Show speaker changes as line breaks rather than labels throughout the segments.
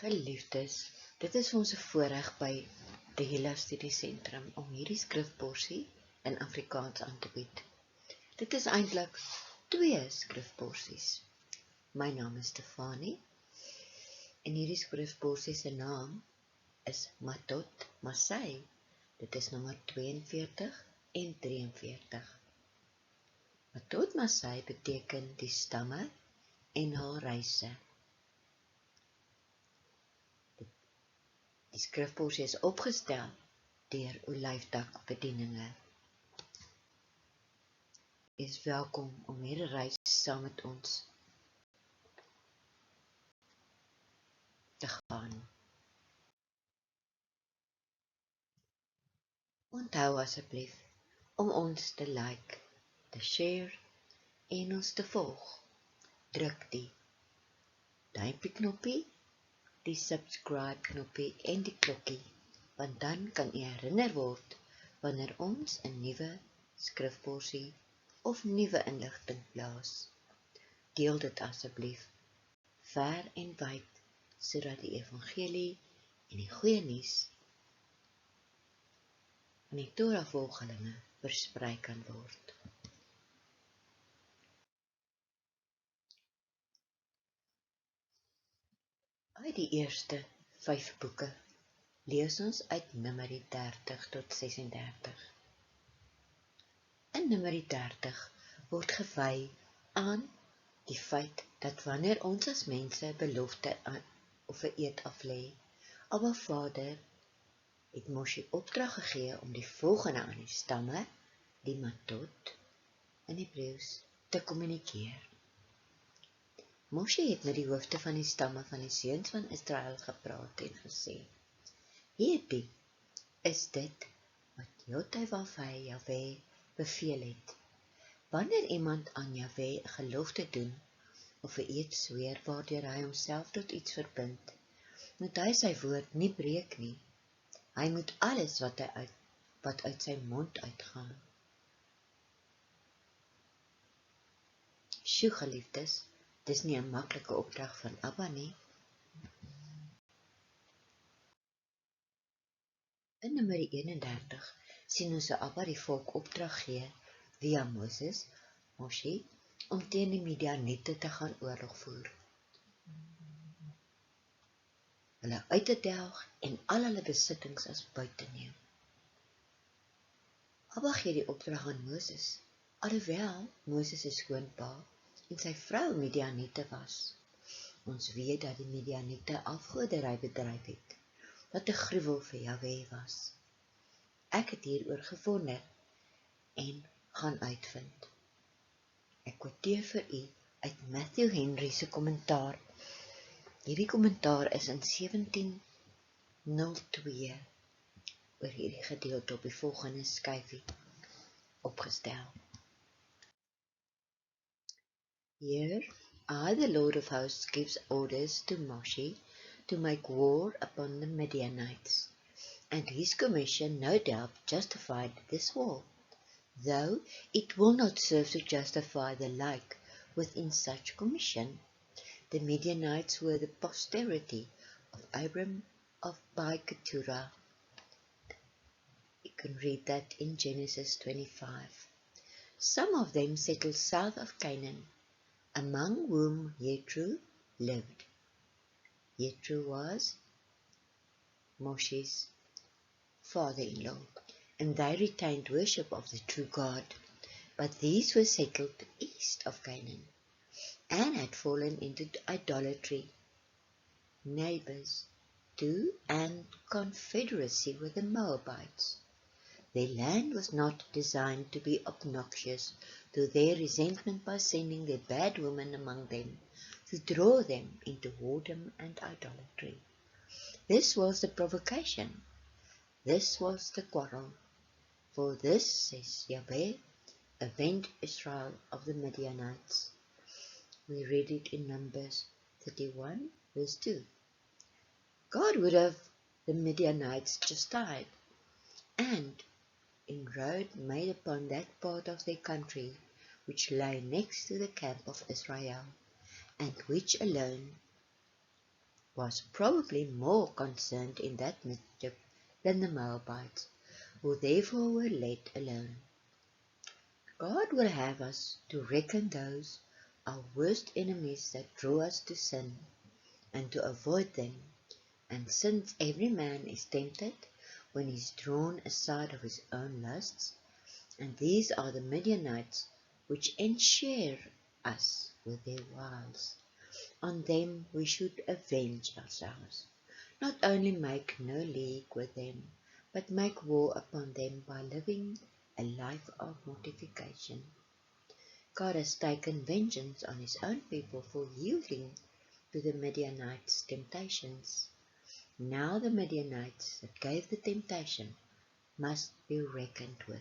Geliefdes, dit is ons voorreg by die Studiesentrum om hierdie skrifporsie in Afrikaans aan te bied. Dit is eintlik 2 skrifporsies. My naam is Stefanie en hierdie skrifporsie se naam is Matot, Massei. Dit is nommer 42 en 43. Matot Massei beteken die stamme en hul reise. Die skrifporsie is opgestel deur olyfdakbedieninge. U is welkom om hierdie reis saam met ons te gaan. Onthou asseblief om ons te like, te share en ons te volg. Druk die duimpie knoppie, die subscribe knoppie en die klokkie, want dan kan u herinner word wanneer ons 'n nuwe skrifporsie of nuwe inligting plaas. Deel dit asseblief ver en wyd sodat die evangelie en die goeie nuus van die Torah-volgelinge versprei kan word. Uit die eerste 5 boeke lees ons uit Numeri 30 tot 36. In Numeri 30 word gewy aan die feit dat wanneer ons as mense belofte of 'n eed aflê, Abba Vader het Moshe opdrag gegee om die volgende aan die stamme, die Matot in Hebreëus, te kommunikeer. Moshe het met die hoofde van die stamme van die seuns van Israel gepraat en gesê: Hierdie is dit wat Jahwe beveel het. Wanneer iemand aan Jahwe 'n gelofte doen of 'n eed sweer waardeur hy homself tot iets verbind, moet hy sy woord nie breek nie. Hy moet alles wat uit sy mond uitgaan. Sjoe, geliefdes, dis nie 'n maklike opdrag van Abba nie. In Numeri 31 sien ons hoe Abba die volk opdrag gee via Moshe, om teen die Midianiete te gaan oorlog voer. Hulle uit te delg en al hulle besittings as buit te neem. Abba gee die opdrag aan Moses, alhoewel Moses se skoonpa en sy vrou Midianiete was. Ons weet dat die Midianiete afgoderry bedryf het, wat 'n gruwel vir Jahwe was. Ek het hieroor gewonder en gaan uitvind. Ek quoteer vir u uit Matthew Henry se kommentaar. Hierdie kommentaar is in 1702 oor hierdie gedeelte op die volgende skyfie opgestel. Here, I, the Lord of hosts, gives orders to Moshe to make war upon the Midianites, and his commission no doubt justified this war, though it will not serve to justify the like within such commission. The Midianites were the posterity of Abram by Keturah. You can read that in Genesis 25. Some of them settled south of Canaan, among whom Jethro lived. Jethro was Moshe's father-in-law, and they retained worship of the true God, but these were settled east of Canaan, and had fallen into idolatry, neighbors to and confederacy with the Moabites. Their land was not designed to be obnoxious to their resentment by sending their bad women among them to draw them into whoredom and idolatry. This was the provocation. This was the quarrel. For this, says Yahweh, avenge Israel of the Midianites. We read it in Numbers 31, verse 2. God would have the Midianites chastised, and inroad made upon that part of their country which lay next to the camp of Israel, and which alone was probably more concerned in that mischief than the Moabites, who therefore were let alone. God will have us to reckon those our worst enemies that draw us to sin, and to avoid them. And since every man is tempted when he is drawn aside of his own lusts, and these are the Midianites which enshare us with their wiles, on them we should avenge ourselves, not only make no league with them, but make war upon them by living a life of mortification. God has taken vengeance on his own people for yielding to the Midianites' temptations. Now the Midianites that gave the temptation must be reckoned with.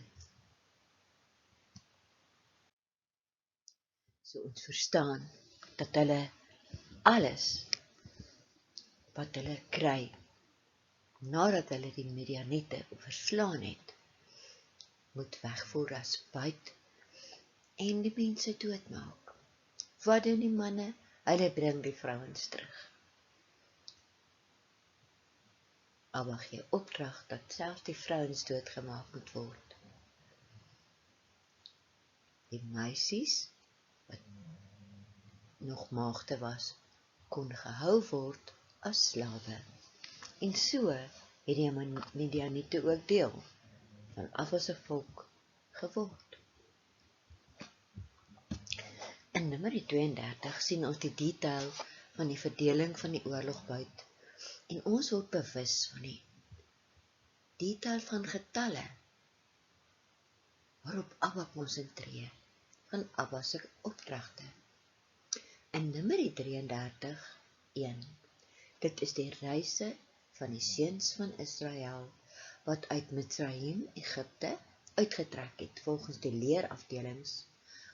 So ons verstaan dat hulle alles wat hulle kry, nadat hulle die Midianiete verslaan het, moet wegvoer as buit en die mense doodmaak. Wat doen die manne? Hulle bring die vrouens terug. Abba gee opdrag dat selfs die vrouens doodgemaak moet word. Die meisies, wat nog maagde was, kon gehou word as slawe. En so het die Midianiete ook deel van Abba se volk geword. In Numeri 32 sien ons die detail van die verdeling van die oorlog buit, en ons word bewus van die detail van getalle, waarop Abba konsentreer, van Abba se opdragte. In Numeri 33:1, dit is die reise van die seuns van Israel, wat uit Mitzraim, Egipte, uitgetrek het, volgens die leerafdelings,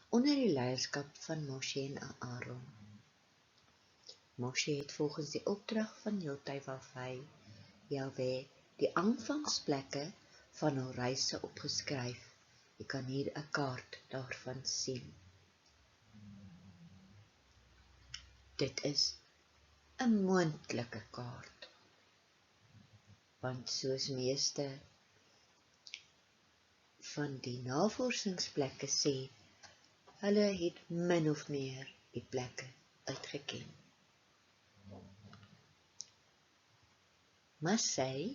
onder die leierskap van Moshe en Aaron. Moshe het volgens die opdrag van Jahweh die aanvangsplekke van hul reise opgeskryf. Jy kan hier 'n kaart daarvan sien. Dit is 'n moontlike kaart, want soos meeste van die navorsingsplekke sê, hulle het min of meer die plekke uitgeken. Massei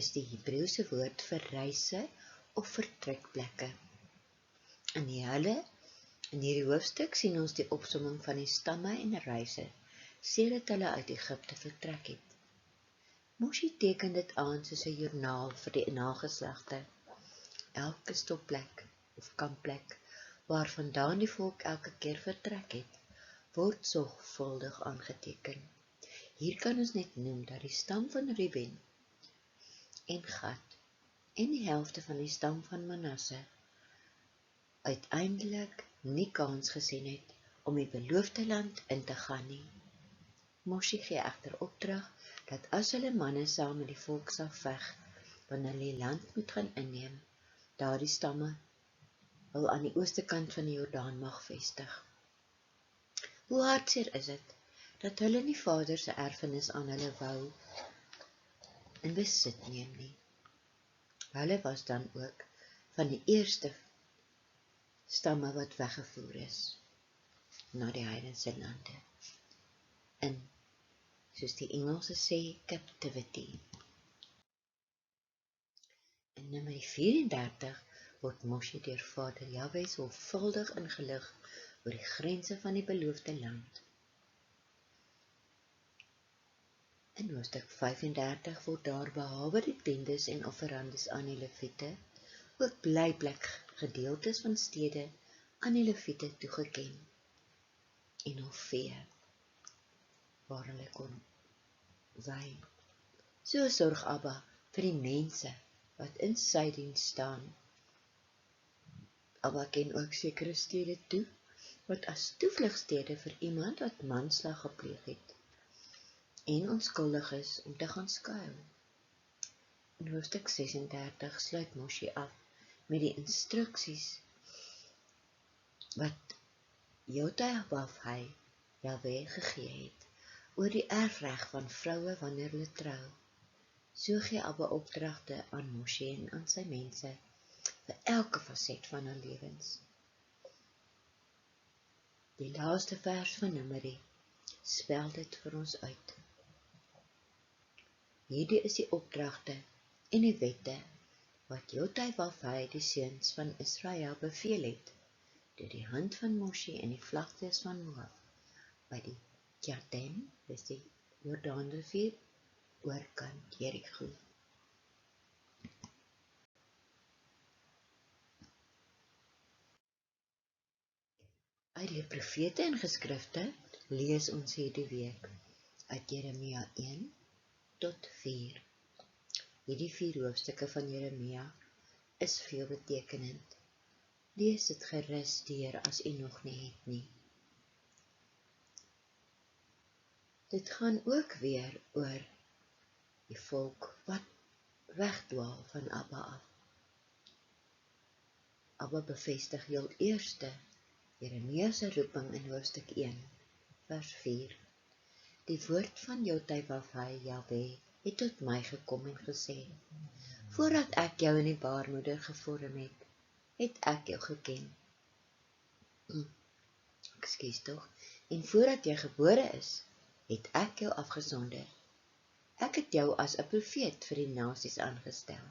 is die Hebreëse woord vir reise of vertrekplekke. In hierdie hoofstuk sien ons die opsomming van die stamme en reise, sedert hulle uit Egipte vertrek het. Moshe teken dit aan soos 'n joernaal vir die nageslagte. Elke stopplek of kampplek, waarvandaan die volk elke keer vertrek het, word sorgvuldig aangeteken. Hier kan ons net noem dat die stam van Ruben en Gad en die helfte van die stam van Manasse uiteindelik nie kans gesien het om die beloofde land in te gaan nie. Moshe gee egter opdrag dat as hulle manne saam met die volk sal veg, wanneer hulle die land moet gaan inneem, daardie stamme wil aan die ooste kant van die Jordaan mag vestig. Hoe hartseer is dit, dat hulle nie Vader se erfenis aan hulle wou in besit neem nie. Hulle was dan ook van die eerste stamme wat weggevoer is na die heidense lande. In, soos die Engelse sê, captivity. In Numeri 34 word Moshe deur Vader Jahweh sorgvuldig ingelig oor die grense van die beloofde land. In hoofstuk 35 word daar behalwe die bendes en offerandes aan die Lewiete, ook blyplek gedeeltes van stede aan die Lewiete toegeken, en hul vee, waar hulle kon wy. So sorg Abba vir die mense wat in sy diens staan. Abba ken ook sekere stede toe, wat as toevlugstede vir iemand wat manslag gepleeg het, en onskuldig is om te gaan skuil. In hoofstuk 36 sluit Moshe af met die instruksies wat Jahweh gegee het, oor die erfreg van vroue wanneer hulle trou. So gee Abba opdragte aan Moshe en aan sy mense vir elke faset van hul lewens. Die laaste vers van Numeri spel dit vir ons uit. Hierdie is die opdragte en die wette wat Jotawafai die seuns van Israel beveel het, deur die hand van Moshe in die vlaktes van Moab, by die Jordan, dis die Jordaanrivier, oorkant Jerigo. Uit die profete en geskrifte lees ons hierdie week uit Jeremia 1 tot 4. Hierdie 4 hoofstukke van Jeremia is veelbetekenend. Lees dit gerus deur as u nog nie het nie. Dit gaan ook weer oor die volk wat wegdwaal van Abba af. Abba bevestig heel eerste Jeremia se roeping in hoofstuk 1, vers 4. Die woord van Jotawafai, Jahwe, het tot my gekom en gesê, voordat ek jou in die baarmoeder gevorm het, het ek jou geken. Ekskuus tog. En voordat jy gebore is, het ek jou afgesonder. Ek het jou as 'n profeet vir die nasies aangestel.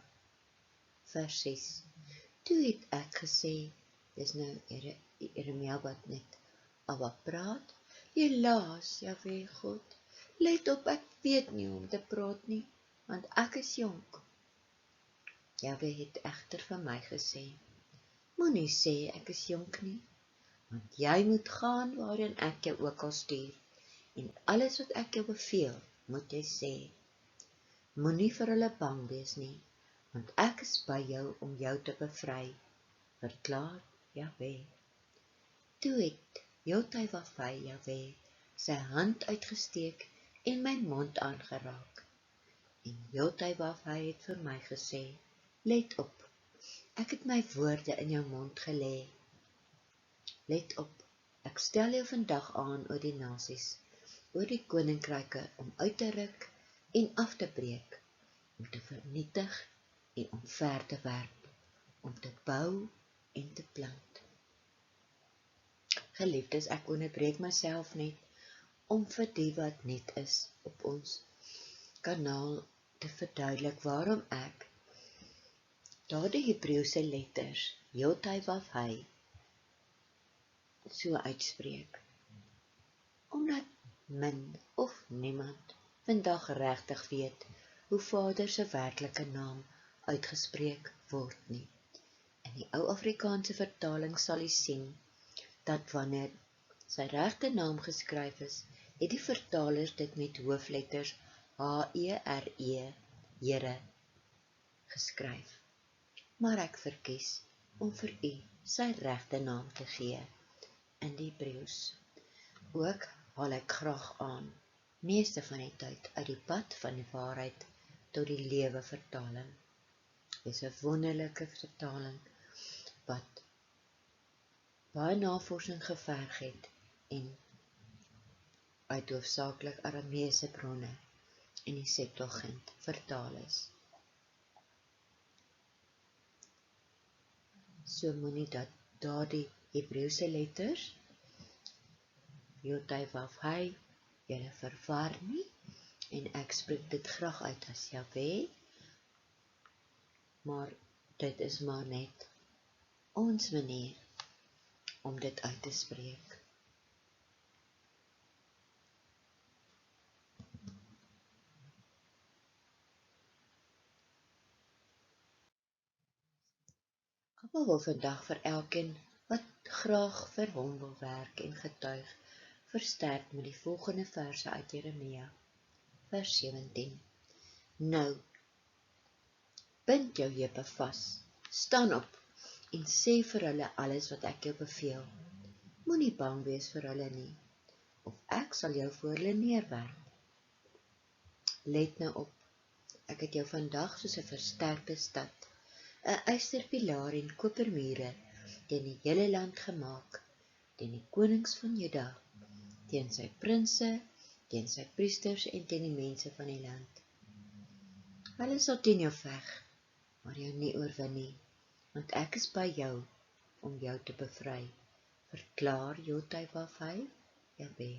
Vers 6. Toe het ek gesê, dis nou Jeremia wat net Abba praat, helaas, Jahwe God, let op, ek weet nie om te praat nie, want ek is jonk. Jahwe het egter van my gesê, moenie sê ek is jonk nie, want jy moet gaan waarin ek jou ook al stuur, en alles wat ek jou beveel, moet jy sê. Moenie vir hulle bang wees nie, want ek is by jou om jou te bevry, verklaar Jahwe. Toe het Jotawafai, Jahwe, sy hand uitgesteek en my mond aangeraak. En Jotawafai het vir my gesê, let op, ek het my woorde in jou mond gelê. Let op, ek stel jou vandag aan oor die nasies, oor die koninkryke om uit te ruk en af te breek, om te vernietig en omver te werp, om te bou en te plant. Geliefdes, ek onderbreek myself net om vir die wat net is op ons kanaal te verduidelik waarom ek daardie Hebreëse letters Jotawafai so uitspreek. Omdat min of niemand vandag regtig weet hoe Vader se werklike naam uitgespreek word nie. In die ou Afrikaanse vertaling sal u sien dat wanneer sy regte naam geskryf is, het die vertalers dit met hoofletters H-E-R-E, Here, geskryf. Maar ek verkies om vir u sy regte naam te gee in die Hebreëus. Ook haal ek graag aan, meeste van die tyd, uit die pad van die waarheid tot die lewe vertaling. Dit is 'n wonderlike vertaling wat baie navorsing geverg het en uit hoofsaaklik Arameese bronne en die Septuagint vertaal is. So moenie dat daardie Hebreëse letters Jotawafai julle verwar nie, en ek spreek dit graag uit as Jahwe, maar dit is maar net ons manier om dit uit te spreek. Abba wil vandag vir elkeen wat graag vir hom wil werk en getuig, versterk met die volgende verse uit Jeremia, vers 17. Nou, bind jou heupe vas, staan op en sê vir hulle alles wat ek jou beveel. Moenie bang wees vir hulle nie, of ek sal jou voor hulle neerwerp. Let nou op, ek het jou vandag soos 'n versterkte stad, 'n ysterpilaar en kopermure teen die hele land gemaak, teen die konings van Juda, teen sy prinse, teen sy priesters en teen die mense van die land. Hulle sal teen jou veg, maar jou nie oorwin nie, want ek is by jou om jou te bevry. Verklaar Jotai-Wafai, Jabé.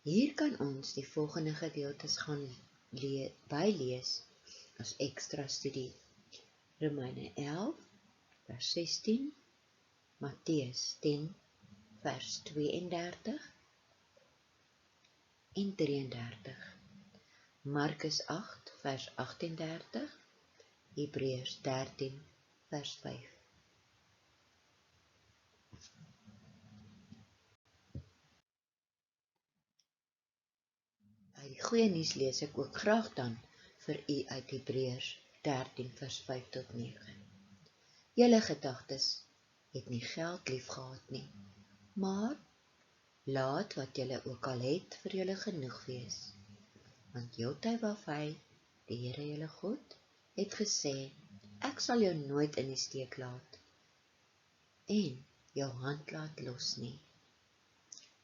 Hier kan ons die volgende gedeeltes gaan bylees as ekstra studie. Romeine 11, vers 16, Matteus 10, vers 32 en 33, Markus 8, vers 38, Hebreërs 13, vers 5. Uit die goeie nuus lees ek ook graag dan vir u uit Hebreërs 13 vers 5 tot 9. Julle gedagtes het nie geld lief gehad nie, maar laat wat julle ook al het vir julle genoeg wees. Want Jotai-Wafai, die Here julle God, het gesê, ek sal jou nooit in die steek laat en jou hand laat los nie.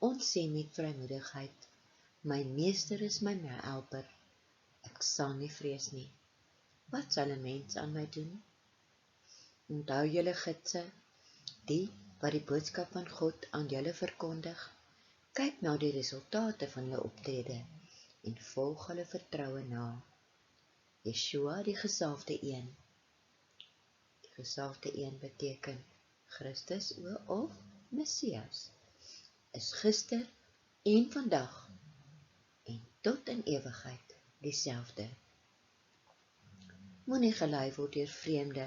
Ons sê met vrymoedigheid, my meester is my helper, ek sal nie vrees nie. Wat sal 'n mens aan my doen? Onthou julle gidse, die wat die boodskap van God aan julle verkondig, kyk na die resultate van hulle optrede en volg hulle vertroue na. Yeshua, die gesalfde een. Die gesalfde een beteken Christus of Messias, is gister en vandag en tot in ewigheid dieselfde. Moenie gelei word deur vreemde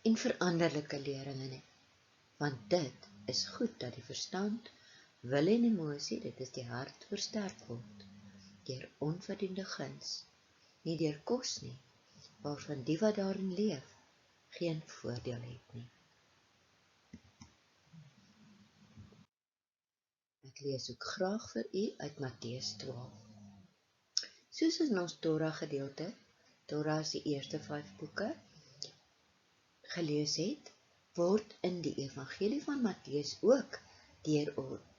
en veranderlike leringe nie, want dit is goed dat die verstand, wil en emosie, dit is die hart, versterk word, deur onverdiende guns, nie deur kos nie, waarvan die wat daarin leef, geen voordeel het nie. Ek lees ook graag vir u uit Matteus 12. Soos in ons Torah gedeelte, Torah is die eerste 5 boeke, gelees het, word in die evangelie van Matteus ook deur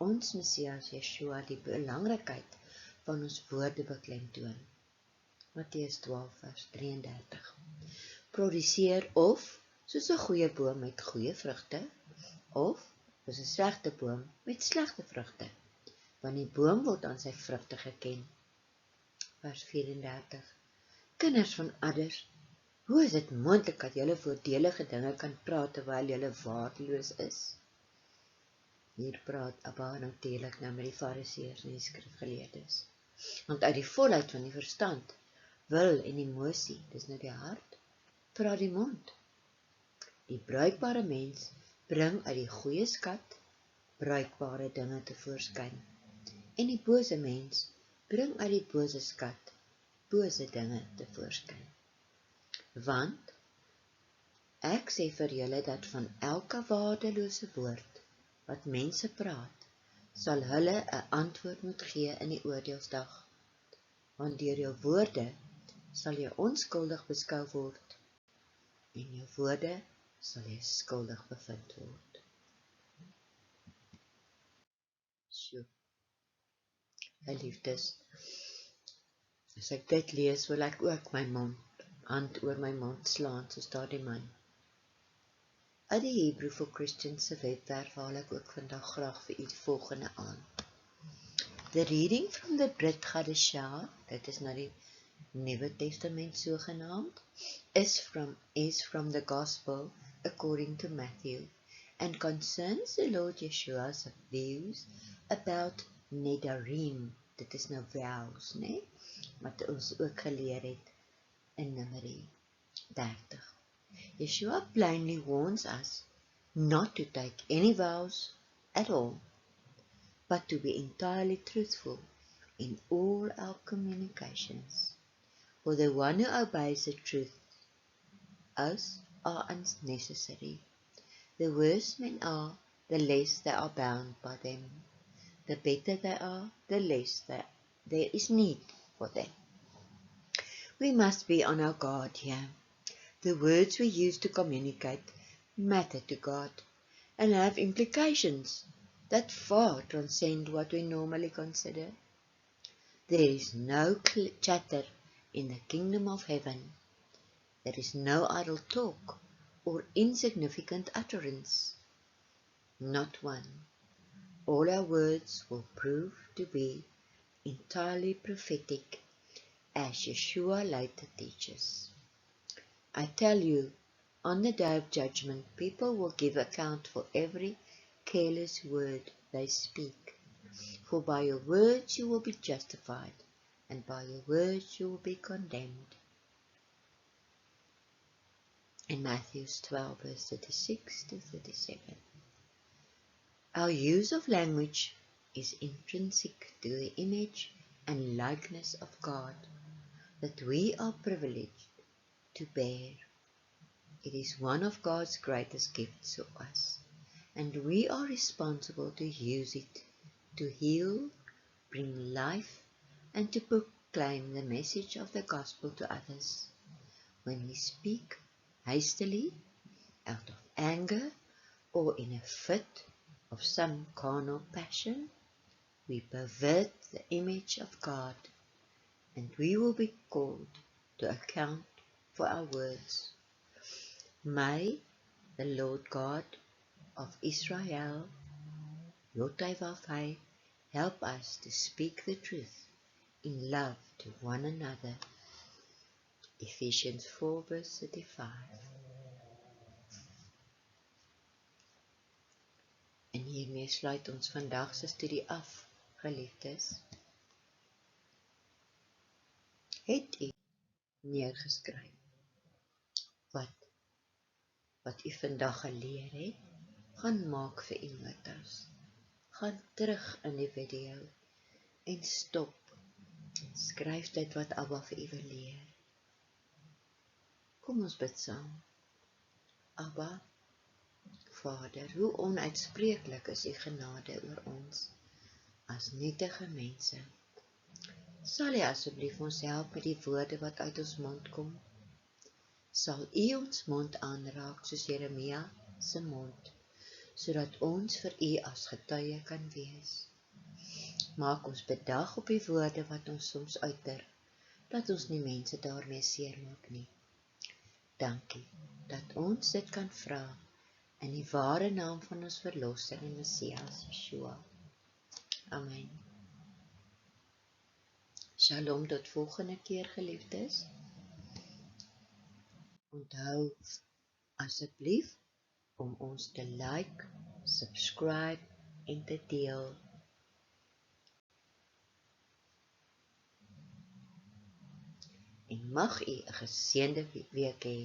ons Messias Yeshua die belangrikheid van ons woorde beklemtoon. Matteus 12 vers 33. Produseer of soos 'n goeie boom met goeie vrugte, of soos 'n slegte boom met slegte vrugte, want die boom word aan sy vrugte geken. Vers 34. Kinders van adders, hoe is dit moontlik dat julle voordelige dinge kan praat terwyl julle waardeloos is? Hier praat Abba natuurlik nou met die fariseërs en die skrifgeleerdes. Want uit die volheid van die verstand, wil en emosie, dis nou die hart, praat die mond. Die bruikbare mens bring uit die goeie skat bruikbare dinge tevoorskyn. En die bose mens bring uit die bose skat bose dinge tevoorskyn. Want ek sê vir julle dat van elke waardelose woord wat mense praat, sal hulle 'n antwoord moet gee in die oordeelsdag. Want deur jou woorde sal jy onskuldig beskou word en jou woorde sal jy skuldig bevind word. Sjoe. Geliefdes, as ek dit lees, wil ek ook my hand oor my mond slaan, soos daardie man. Uit die Hebrew for Christians se webwerf haal ek ook vandag graag vir u die volgende aan. The reading from the Brit Chadashah, dit is nou die Nuwe Testament sogenaamd, is from the Gospel according to Matthew, and concerns the Lord Yeshua's views about Nedarim, dit is nou vows, né? Wat ons ook geleer het in Numeri 30. Yeshua plainly warns us not to take any vows at all, but to be entirely truthful in all our communications. For the one who obeys the truth, oaths are unnecessary. The worse men are, the less they are bound by them. The better they are, the less there is need for them. We must be on our guard here. The words we use to communicate matter to God and have implications that far transcend what we normally consider. There is no chatter in the kingdom of heaven. There is no idle talk or insignificant utterance. Not one. All our words will prove to be entirely prophetic, as Yeshua later teaches. I tell you, on the day of judgment, people will give account for every careless word they speak. For by your words you will be justified, and by your words you will be condemned. In Matthew 12, verse 36 to 37. Our use of language is intrinsic to the image and likeness of God that we are privileged to bear. It is one of God's greatest gifts to us, and we are responsible to use it to heal, bring life, and to proclaim the message of the gospel to others. When we speak hastily, out of anger, or in a fit of some carnal passion, we pervert the image of God, and we will be called to account for our words. May the Lord God of Israel, Yotevavai, help us to speak the truth in love to one another. Ephesians 4 verse 35. En hiermee sluit ons vandag se studie af, geliefdes. Het u neergeskryf wat u vandag geleer het? Gaan maak vir u notas. Gaan terug in die video en stop. Skryf dit wat Abba vir u wil leer. Kom ons bid saam. Abba, Vader, hoe onuitspreeklik is u genade oor ons as nietige mense. Sal u asseblief ons help met die woorde wat uit ons mond kom? Sal u ons mond aanraak soos Jeremia se mond, sodat ons vir u as getuie kan wees. Maak ons bedag op die woorde wat ons soms uiter, dat ons nie mense daarmee seermaak nie. Dankie dat ons dit kan vra in die ware naam van ons verlosser en MESSIAS, Yeshua. Amen. Shalom, tot volgende keer, geliefdes. Onthou asseblief om ons te like, subscribe en te deel. En mag u 'n geseënde week hê.